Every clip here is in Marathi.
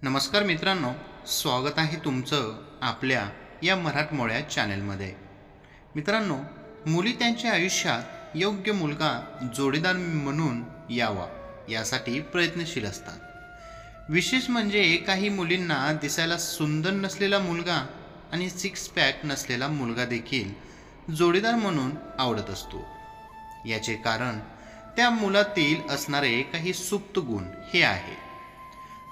नमस्कार मित्रांनो, स्वागत आहे तुमचं आपल्या या मराठमोळ्या चॅनलमध्ये। मित्रांनो, मुली त्यांच्या आयुष्यात योग्य मुलगा जोडीदार म्हणून यावा यासाठी प्रयत्नशील असतात। विशेष म्हणजे काही मुलींना दिसायला सुंदर नसलेला मुलगा आणि सिक्स पॅक नसलेला मुलगा देखील जोडीदार म्हणून आवडत असतो। याचे कारण त्या मुलातील असणारे काही सुप्त गुण हे आहे।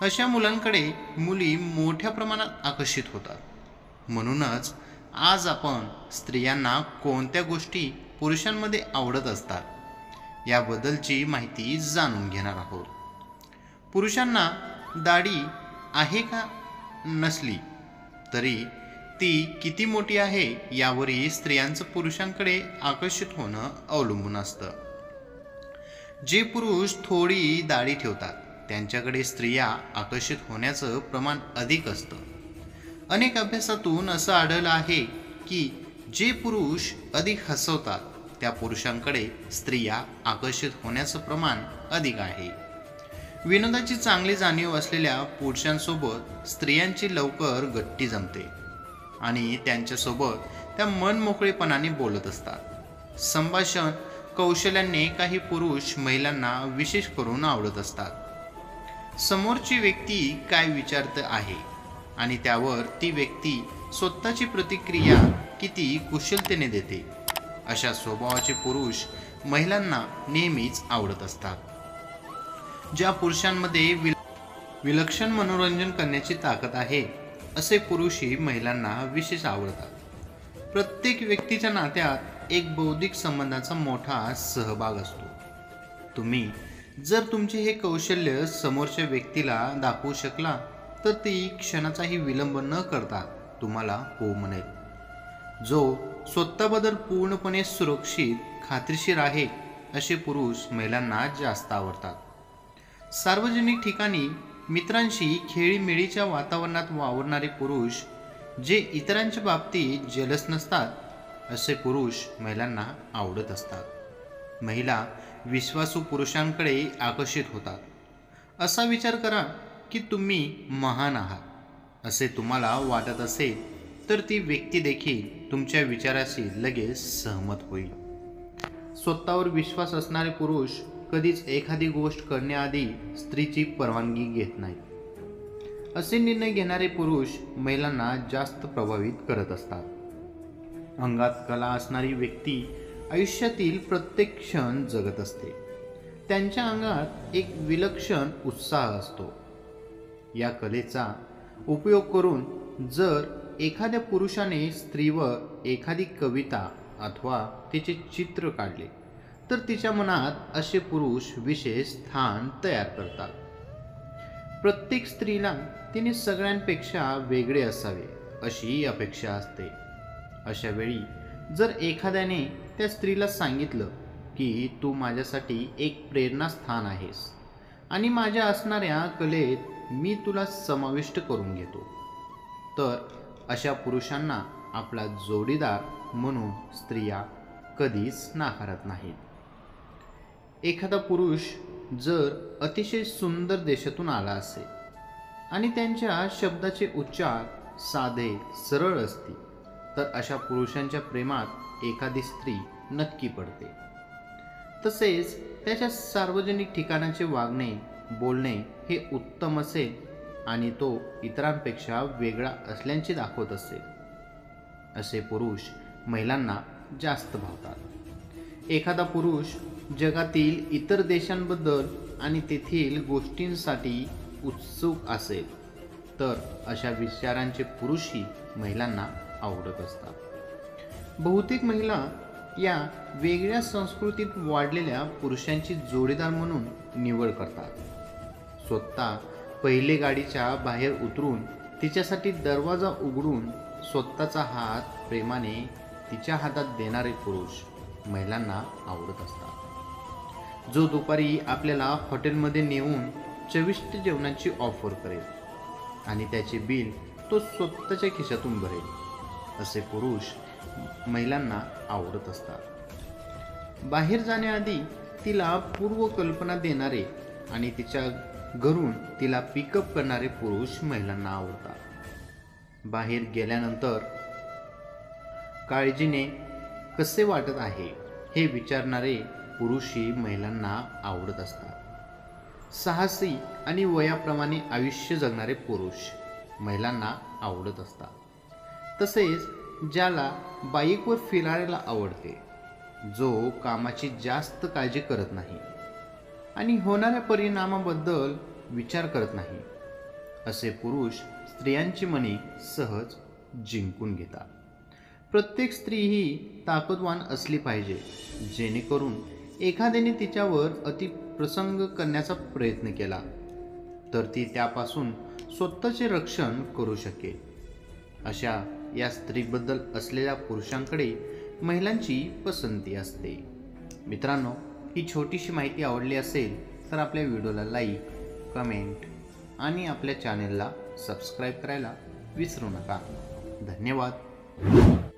अशा मुलांकडे मुली मोठ्या प्रमाणात आकर्षित होतात। म्हणूनच आज आपण स्त्रियांना कोणत्या गोष्टी पुरुषांमध्ये आवडत असतात याबद्दलची माहिती जाणून घेणार आहोत। पुरुषांना दाढी आहे का नसली तरी ती किती मोठी आहे यावरही स्त्रियांचं पुरुषांकडे आकर्षित होणं अवलंबून असतं। जे पुरुष थोडी दाढी ठेवतात त्यांच्याकडे स्त्रिया आकर्षित होण्याचं प्रमाण अधिक असतं। अनेक अभ्यासातून असं आढळलं आहे की जे पुरुष अधिक हसवतात त्या पुरुषांकडे स्त्रिया आकर्षित होण्याचं प्रमाण अधिक आहे। विनोदाची चांगली जाणीव असलेल्या पुरुषांसोबत स्त्रियांची लवकर गट्टी जमते आणि त्यांच्यासोबत त्या मनमोकळेपणाने बोलत असतात। संभाषण कौशल्याने काही पुरुष महिलांना विशेष करून आवडत असतात। समोरची व्यक्ती काय विचारत आहे आणि त्यावर ती व्यक्ती स्वतःची प्रतिक्रिया किती कुशलतेने देते अशा स्वभावाचे पुरुष महिलांना नेहमीच आवडत असतात। ज्या पुरुषांमध्ये विलक्षण मनोरंजन करण्याची ताकद आहे असे पुरुषही महिलांना विशेष आवडतात। प्रत्येक व्यक्तीच्या नात्यात एक बौद्धिक संबंधाचा मोठा सहभाग असतो। तुम्ही जर तुमचे हे कौशल्य समोरच्या व्यक्तीला दाखवू शकला तर ती क्षणाचाही विलंब न करता तुम्हाला हो म्हणेल। जो स्वतःबद्दल पूर्णपणे सुरक्षित खात्रीशीर आहे असे पुरुष महिलांना जास्त आवडतात। सार्वजनिक ठिकाणी मित्रांशी खेळीमेळीच्या वातावरणात वावरणारे पुरुष जे इतरांच्या बाबतीत जलस नसतात असे पुरुष महिलांना आवडत असतात। महिला विश्वासू पुरुषांकडे आकर्षित होतात। असा विचार करा की तुम्ही महान आहात असे तुम्हाला वाटत असेल तर ती व्यक्ती देखील तुमच्या विचाराशी लगेच सहमत होईल। स्वतःवर विश्वास असणारे पुरुष कधीच एखादी गोष्ट करण्याआधी स्त्रीची परवानगी घेत नाहीत। असे निर्णय घेणारे पुरुष महिलांना जास्त प्रभावित करत असतात। अंगात कला असणारी व्यक्ती आयुष्यातील प्रत्येक क्षण जगत असते। त्यांच्या अंगात एक विलक्षण उत्साह असतो। या कलेचा उपयोग करून जर एखाद्या पुरुषाने स्त्रीवर एखादी कविता अथवा तिचे चित्र काढले तर तिच्या मनात असे पुरुष विशेष स्थान तयार करतात। प्रत्येक स्त्रीला तिने सगळ्यांपेक्षा वेगळे असावे अशी अपेक्षा असते। अशा वेळी जर एखाद्याने त्या स्त्रीला सांगितलं की तू माझ्यासाठी एक प्रेरणास्थान आहेस आणि माझ्या असणाऱ्या कलेत मी तुला समाविष्ट करून घेतो तर अशा पुरुषांना आपला जोडीदार म्हणून स्त्रिया कधीच नाकारत नाहीत। एखादा पुरुष जर अतिशय सुंदर देशातून आला असेल आणि त्यांच्या शब्दाचे उच्चार साधे सरळ असतील तर अशा पुरुषांच्या प्रेमात एखादी स्त्री नक्की पडते। तसेच त्याच्या सार्वजनिक ठिकाणाचे वागणे बोलणे हे उत्तम असेल आणि तो इतरांपेक्षा वेगळा असल्याचे दाखवत असेल असे पुरुष महिलांना जास्त भावतात। एखादा पुरुष जगातील इतर देशांबद्दल आणि तेथील गोष्टींसाठी उत्सुक असेल तर अशा विचारांचे पुरुषही महिलांना आवडत असतात। बहुतेक महिला या वेगळ्या संस्कृतीत वाढलेल्या पुरुषांची जोडीदार म्हणून निवड करतात। स्वतः पहिले गाडीच्या बाहेर उतरून तिच्यासाठी दरवाजा उघडून स्वतःचा हात प्रेमाने तिच्या हातात देणारे पुरुष महिलांना आवडत असतात। जो दुपारी आपल्याला हॉटेलमध्ये नेऊन चविष्ट जेवणाची ऑफर करेल आणि त्याचे बिल तो स्वतःच्या खिशातून भरेल असे पुरुष महिलांना आवडत असतात। बाहेर जाण्याआधी तिला पूर्वकल्पना देणारे आणि तिच्या घरून तिला पिकअप करणारे पुरुष महिलांना आवडतात. बाहेर गेल्यानंतर काळजीने कसे वाटत आहे हे विचारणारे पुरुषही महिलांना आवडत असतात. साहसी आणि वयाप्रमाणे आयुष्य जगणारे पुरुष महिलांना आवडत असतात. तसेच ज्याला बाईकवर फिरायला आवडते, जो कामाची जास्त काळजी करत नाही आणि होणाऱ्या परिणामाबद्दल विचार करत नाही, असे पुरुष स्त्रियांची मने सहज जिंकून घेतात. प्रत्येक स्त्री ही ताकदवान असली पाहिजे, जेणेकरून एखाद्याने तिच्यावर अतिप्रसंग करण्याचा प्रयत्न केला तर ती त्यापासून स्वतःचे रक्षण करू शकेल. अशा या स्त्रीबद्दल असलेल्या पुरुषांकडे महिलांची पसंती असते. मित्रांनो, ही छोटीशी माहिती आवडली असेल तर आपल्या व्हिडिओला लाईक, कमेंट आणि आपल्या चॅनेलला सबस्क्राईब करायला विसरू नका. धन्यवाद.